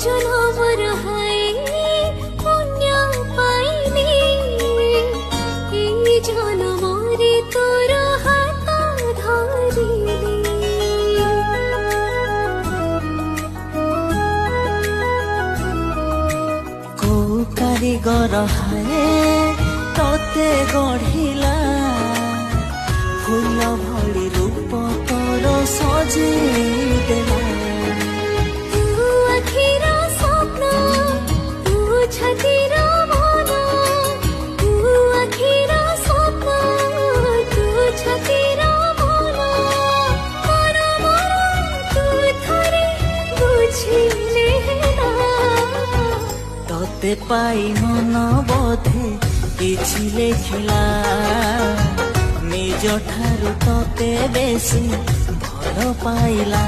জনমর high পুণ্য পাইনি এই জনমরে তোর হাত ধরিলি কৌ কারিগর হায় ততে গঢ়িলা ফুল ভଳି রূপ তোর সজেই দেলা ততে পাই মন বোধে কিছু লেখিলা নিজ ঠারু ততে বেশি ভাল পাইলা।